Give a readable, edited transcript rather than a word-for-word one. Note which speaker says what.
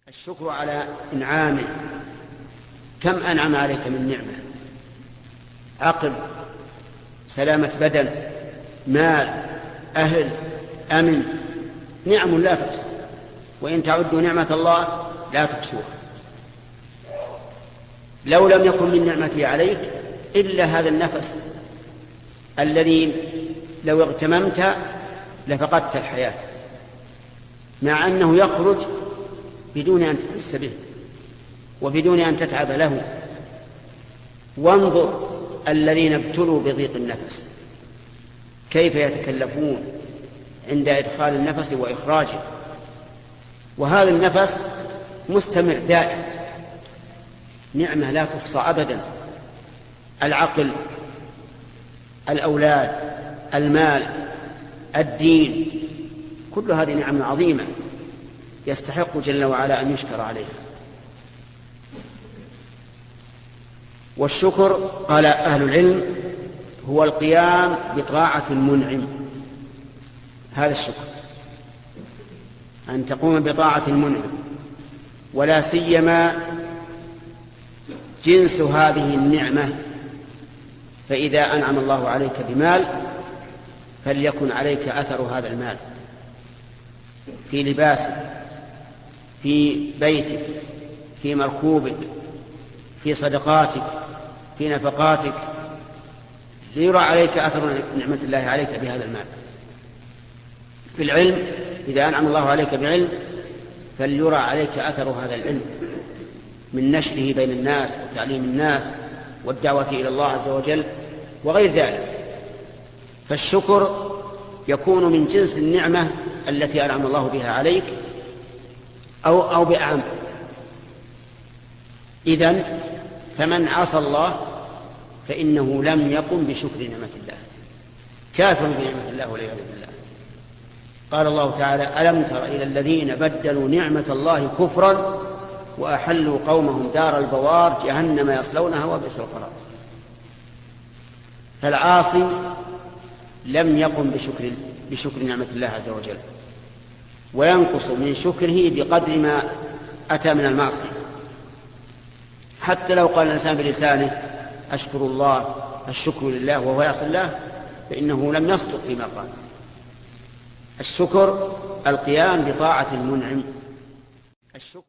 Speaker 1: الشكر على إنعامه. كم أنعم عليك من نعمة؟ عقل، سلامة بدن، مال، أهل، أمن، نعم لا تحصى، وإن تعدوا نعمة الله لا تحصوها. لو لم يكن من نعمته عليك إلا هذا النفس الذي لو اغتممت لفقدت الحياة، مع أنه يخرج بدون أن تحس به وبدون أن تتعب له. وانظر الذين ابتلوا بضيق النفس كيف يتكلفون عند إدخال النفس وإخراجه، وهذا النفس مستمر دائم، نعمة لا تحصى أبدا. العقل، الأولاد، المال، الدين، كل هذه نعم عظيمة يستحق جل وعلا أن يشكر عليها. والشكر قال أهل العلم هو القيام بطاعة المنعم. هذا الشكر، أن تقوم بطاعة المنعم، ولا سيما جنس هذه النعمة. فإذا أنعم الله عليك بمال فليكن عليك أثر هذا المال في لباسك، في بيتك، في مركوبك، في صدقاتك، في نفقاتك، ليرى عليك أثر نعمة الله عليك بهذا المال. في العلم، إذا أنعم الله عليك بعلم فليرى عليك أثر هذا العلم من نشره بين الناس وتعليم الناس والدعوة إلى الله عز وجل وغير ذلك. فالشكر يكون من جنس النعمة التي أنعم الله بها عليك أو بأعم. إذن فمن عصى الله فإنه لم يقم بشكر نعمة الله، كافر بنعمة الله والعياذ بالله. قال الله تعالى: ألم تر إلى الذين بدلوا نعمة الله كفرا وأحلوا قومهم دار البوار جهنم يصلونها وبئس القرار. فالعاصي لم يقم بشكر نعمة الله عز وجل، وينقص من شكره بقدر ما أتى من المعصية. حتى لو قال الإنسان بلسانه أشكر الله، الشكر لله، وهو يعصي الله، فإنه لم يصدق فيما قال. الشكر القيام بطاعة المنعم. الشكر